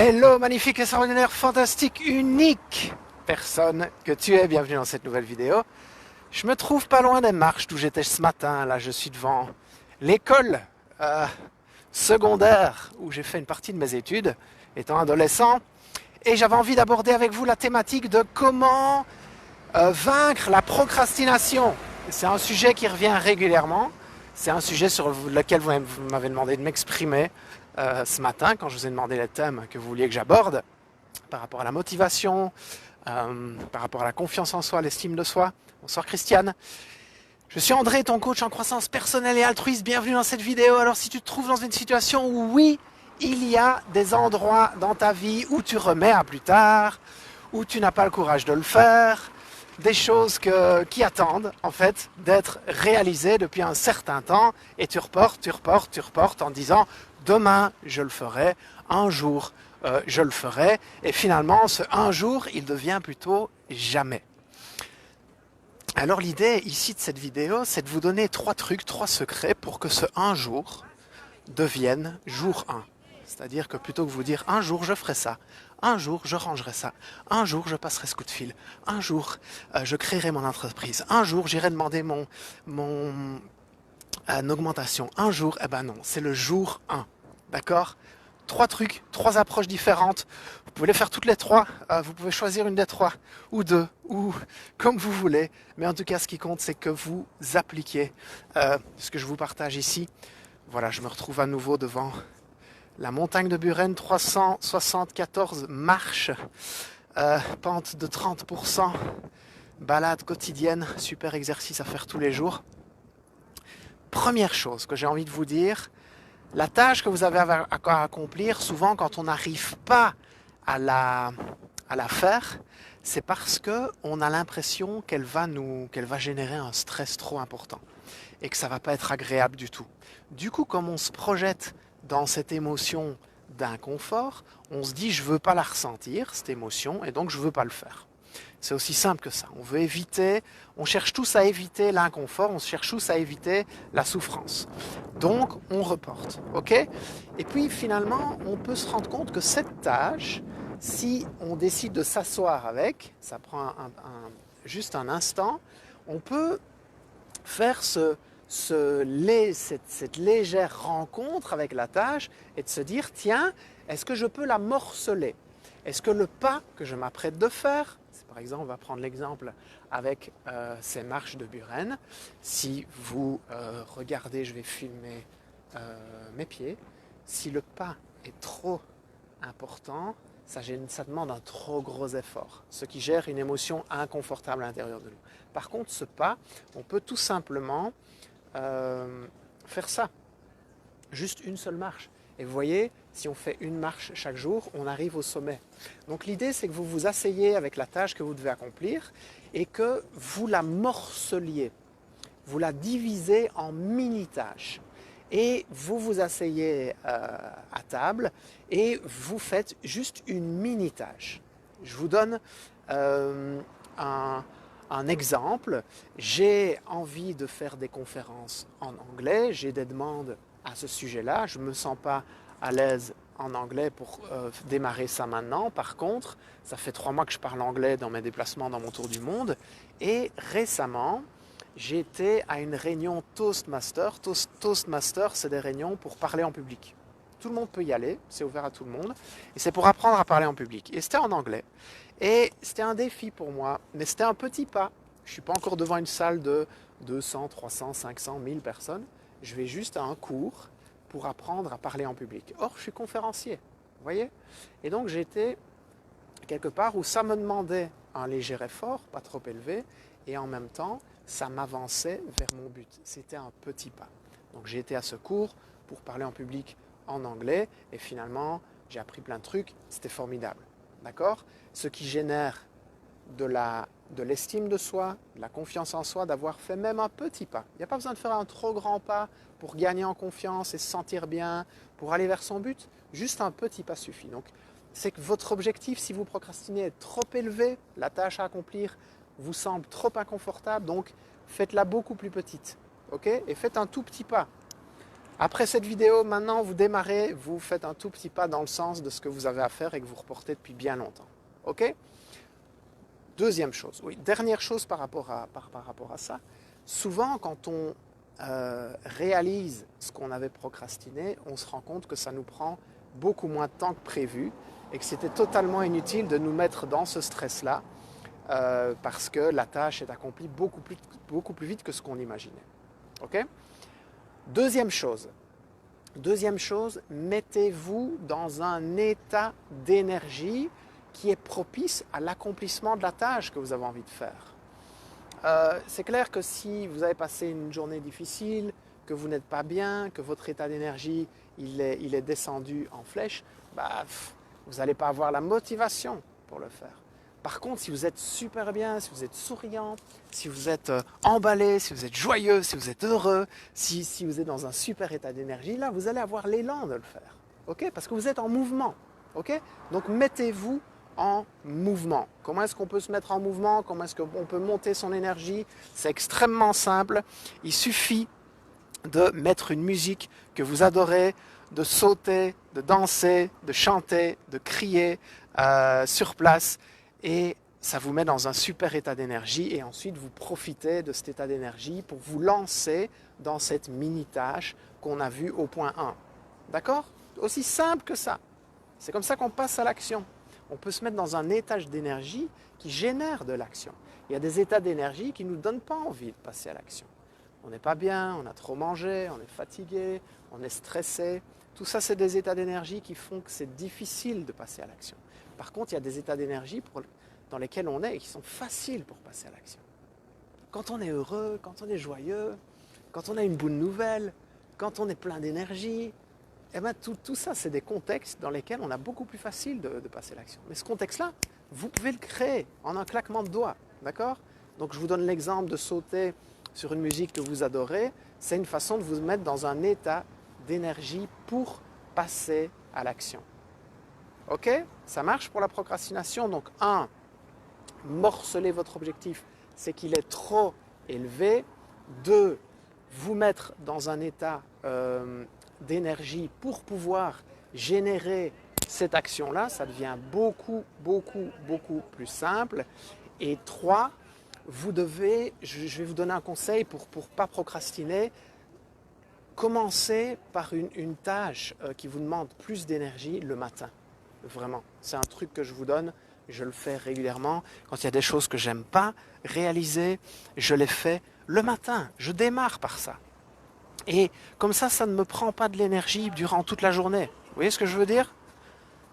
Hello, magnifique, extraordinaire, fantastique, unique personne que tu es. Bienvenue dans cette nouvelle vidéo. Je me trouve pas loin des marches d'où j'étais ce matin. Là, je suis devant l'école secondaire où j'ai fait une partie de mes études étant adolescent. Et j'avais envie d'aborder avec vous la thématique de comment vaincre la procrastination. C'est un sujet qui revient régulièrement. C'est un sujet sur lequel vous m'avez demandé de m'exprimer ce matin quand je vous ai demandé les thèmes que vous vouliez que j'aborde par rapport à la motivation, par rapport à la confiance en soi, l'estime de soi. Bonsoir Christiane. Je suis André, ton coach en croissance personnelle et altruiste. Bienvenue dans cette vidéo. Alors si tu te trouves dans une situation où oui, il y a des endroits dans ta vie où tu remets à plus tard, où tu n'as pas le courage de le faire, des choses qui attendent en fait d'être réalisées depuis un certain temps et tu reportes en disant demain je le ferai, un jour je le ferai et finalement ce un jour il devient plutôt jamais. Alors l'idée ici de cette vidéo c'est de vous donner 3 trucs, 3 secrets pour que ce un jour devienne jour 1. C'est-à-dire que plutôt que vous dire un jour je ferai ça, un jour je rangerai ça, un jour je passerai ce coup de fil, un jour je créerai mon entreprise, un jour j'irai demander mon augmentation, un jour, eh ben non, c'est le jour 1. D'accord ? 3 trucs, 3 approches différentes. Vous pouvez les faire toutes les 3, vous pouvez choisir une des 3, ou 2, ou comme vous voulez. Mais en tout cas, ce qui compte, c'est que vous appliquiez ce que je vous partage ici. Voilà, je me retrouve à nouveau devant la montagne de Buren, 374 marches, pente de 30%, balade quotidienne, super exercice à faire tous les jours. Première chose que j'ai envie de vous dire, la tâche que vous avez à accomplir, souvent quand on n'arrive pas à la faire, c'est parce qu'on a l'impression qu'elle va générer un stress trop important et que ça ne va pas être agréable du tout. Du coup, comme on se projette dans cette émotion d'inconfort, on se dit je ne veux pas la ressentir, cette émotion, et donc je ne veux pas le faire. C'est aussi simple que ça. On cherche tous à éviter l'inconfort, on cherche tous à éviter la souffrance. Donc, on reporte, ok ? Et puis, finalement, on peut se rendre compte que cette tâche, si on décide de s'asseoir avec, ça prend juste un instant, on peut faire cette légère rencontre avec la tâche et de se dire, tiens, est-ce que je peux la morceler ? Est-ce que le pas que je m'apprête de faire, par exemple, on va prendre l'exemple avec ces marches de Buren, si vous regardez, je vais filmer mes pieds, si le pas est trop important, ça demande un trop gros effort, ce qui gère une émotion inconfortable à l'intérieur de nous. Par contre, ce pas, on peut tout simplement faire ça, juste une seule marche. Et vous voyez, si on fait une marche chaque jour, on arrive au sommet. Donc l'idée, c'est que vous vous asseyez avec la tâche que vous devez accomplir et que vous la morceliez. Vous la divisez en mini-tâches. Et vous vous asseyez à table et vous faites juste une mini-tâche. Je vous donne un exemple. J'ai envie de faire des conférences en anglais, j'ai des demandes à ce sujet-là, je ne me sens pas à l'aise en anglais pour démarrer ça maintenant. Par contre, ça fait 3 mois que je parle anglais dans mes déplacements dans mon tour du monde et récemment, j'ai été à une réunion Toastmaster. Toastmaster, c'est des réunions pour parler en public. Tout le monde peut y aller, c'est ouvert à tout le monde et c'est pour apprendre à parler en public. Et c'était en anglais. Et c'était un défi pour moi, mais c'était un petit pas. Je ne suis pas encore devant une salle de 200, 300, 500, 1000 personnes. Je vais juste à un cours pour apprendre à parler en public. Or, je suis conférencier, vous voyez ? Et donc, j'étais quelque part où ça me demandait un léger effort, pas trop élevé, et en même temps, ça m'avançait vers mon but. C'était un petit pas. Donc, j'ai été à ce cours pour parler en public en anglais, et finalement, j'ai appris plein de trucs, c'était formidable. D'accord ? Ce qui génère de l'estime de soi, de la confiance en soi, d'avoir fait même un petit pas. Il n'y a pas besoin de faire un trop grand pas pour gagner en confiance et se sentir bien, pour aller vers son but. Juste un petit pas suffit. Donc, c'est que votre objectif, si vous procrastinez, est trop élevé, la tâche à accomplir vous semble trop inconfortable, donc faites-la beaucoup plus petite. Okay ? Et faites un tout petit pas. Après cette vidéo, maintenant, vous démarrez, vous faites un tout petit pas dans le sens de ce que vous avez à faire et que vous reportez depuis bien longtemps. OK? Deuxième chose, oui, dernière chose par rapport à ça. Souvent, quand on réalise ce qu'on avait procrastiné, on se rend compte que ça nous prend beaucoup moins de temps que prévu et que c'était totalement inutile de nous mettre dans ce stress-là parce que la tâche est accomplie beaucoup plus vite que ce qu'on imaginait. OK? Deuxième chose, mettez-vous dans un état d'énergie qui est propice à l'accomplissement de la tâche que vous avez envie de faire. C'est clair que si vous avez passé une journée difficile, que vous n'êtes pas bien, que votre état d'énergie il est descendu en flèche, vous n'allez pas avoir la motivation pour le faire. Par contre, si vous êtes super bien, si vous êtes souriant, si vous êtes emballé, si vous êtes joyeux, si vous êtes heureux, si vous êtes dans un super état d'énergie, là, vous allez avoir l'élan de le faire. Okay? Parce que vous êtes en mouvement. Okay? Donc, mettez-vous en mouvement. Comment est-ce qu'on peut se mettre en mouvement? Comment est-ce qu'on peut monter son énergie? C'est extrêmement simple. Il suffit de mettre une musique que vous adorez, de sauter, de danser, de chanter, de crier sur place. Et ça vous met dans un super état d'énergie et ensuite vous profitez de cet état d'énergie pour vous lancer dans cette mini-tâche qu'on a vue au point 1. D'accord? Aussi simple que ça. C'est comme ça qu'on passe à l'action. On peut se mettre dans un état d'énergie qui génère de l'action. Il y a des états d'énergie qui ne nous donnent pas envie de passer à l'action. On n'est pas bien, on a trop mangé, on est fatigué, on est stressé. Tout ça, c'est des états d'énergie qui font que c'est difficile de passer à l'action. Par contre, il y a des états d'énergie dans lesquels on est et qui sont faciles pour passer à l'action. Quand on est heureux, quand on est joyeux, quand on a une bonne nouvelle, quand on est plein d'énergie, tout ça, c'est des contextes dans lesquels on a beaucoup plus facile de passer à l'action. Mais ce contexte-là, vous pouvez le créer en un claquement de doigts. D'accord? Donc, je vous donne l'exemple de sauter sur une musique que vous adorez. C'est une façon de vous mettre dans un état d'énergie pour passer à l'action. OK? Ça marche pour la procrastination. Donc, 1, morceler votre objectif, c'est qu'il est trop élevé. 2, vous mettre dans un état d'énergie pour pouvoir générer cette action-là. Ça devient beaucoup plus simple. Et 3, je vais vous donner un conseil pour ne pas procrastiner. Commencez par une tâche qui vous demande plus d'énergie le matin. Vraiment, c'est un truc que je vous donne, je le fais régulièrement. Quand il y a des choses que j'aime pas réaliser, je les fais le matin. Je démarre par ça. Et comme ça ne me prend pas de l'énergie durant toute la journée. Vous voyez ce que je veux dire?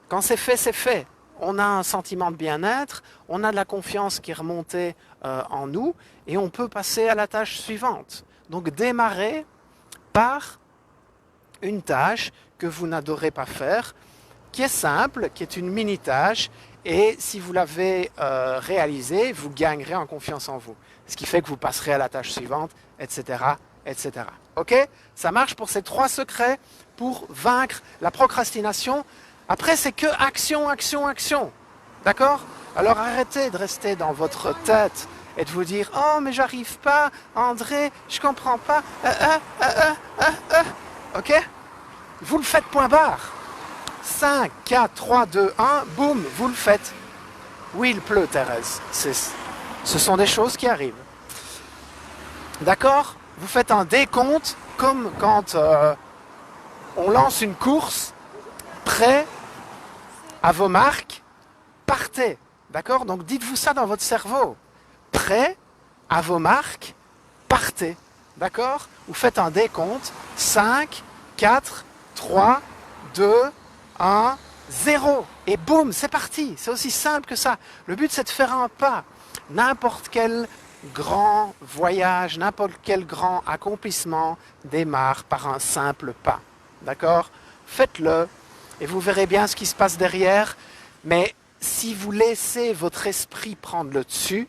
Quand c'est fait, c'est fait. On a un sentiment de bien-être, on a de la confiance qui est remontée en nous et on peut passer à la tâche suivante. Donc démarrez par une tâche que vous n'adorez pas faire, qui est simple, qui est une mini-tâche, et si vous l'avez réalisée, vous gagnerez en confiance en vous. Ce qui fait que vous passerez à la tâche suivante, etc., etc. OK? Ça marche pour ces 3 secrets pour vaincre la procrastination. Après, c'est que action, action, action. D'accord? Alors arrêtez de rester dans votre tête et de vous dire « Oh, mais j'arrive pas, André, je comprends pas. OK? Vous le faites point barre. 5, 4, 3, 2, 1, boum, vous le faites. Oui, il pleut, Thérèse. Ce sont des choses qui arrivent. D'accord? Vous faites un décompte comme quand on lance une course, prêt à vos marques, partez. D'accord? Donc dites-vous ça dans votre cerveau. Prêt à vos marques, partez. D'accord? Vous faites un décompte. 5, 4, 3, 2, 1, 0. Et boum, c'est parti. C'est aussi simple que ça. Le but, c'est de faire un pas. N'importe quel grand voyage, n'importe quel grand accomplissement démarre par un simple pas. D'accord? Faites-le et vous verrez bien ce qui se passe derrière. Mais si vous laissez votre esprit prendre le dessus,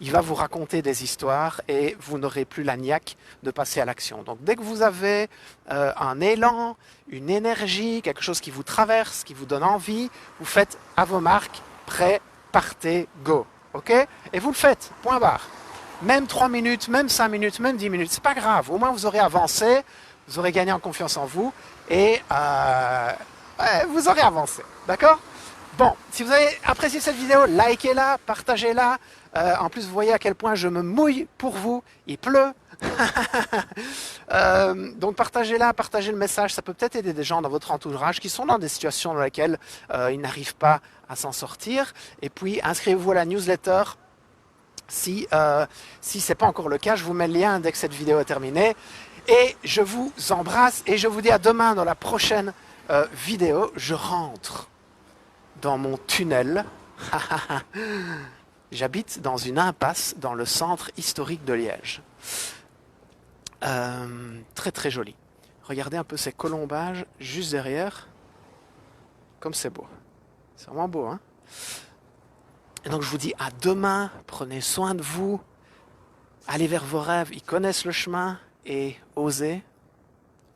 il va vous raconter des histoires et vous n'aurez plus la niaque de passer à l'action. Donc dès que vous avez un élan, une énergie, quelque chose qui vous traverse, qui vous donne envie, vous faites à vos marques, prêt, partez, go. OK? Et vous le faites, point barre. Même 3 minutes, même 5 minutes, même 10 minutes, c'est pas grave. Au moins vous aurez avancé, vous aurez gagné en confiance en vous et ouais, vous aurez avancé. D'accord? Bon, si vous avez apprécié cette vidéo, likez-la, partagez-la. En plus, vous voyez à quel point je me mouille pour vous. Il pleut. Donc partagez-la, partagez le message. Ça peut peut-être aider des gens dans votre entourage qui sont dans des situations dans lesquelles ils n'arrivent pas à s'en sortir. Et puis, inscrivez-vous à la newsletter. Si ce n'est pas encore le cas, je vous mets le lien dès que cette vidéo est terminée. Et je vous embrasse et je vous dis à demain dans la prochaine vidéo. Je rentre dans mon tunnel. J'habite dans une impasse dans le centre historique de Liège. Très très joli. Regardez un peu ces colombages juste derrière. Comme c'est beau. C'est vraiment beau, hein? Et donc je vous dis à demain. Prenez soin de vous. Allez vers vos rêves. Ils connaissent le chemin. Et osez.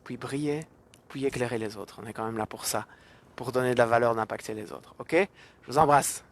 Puis briller. Puis éclairer les autres. On est quand même là pour ça. Pour donner de la valeur, d'impacter les autres. Ok? Je vous embrasse.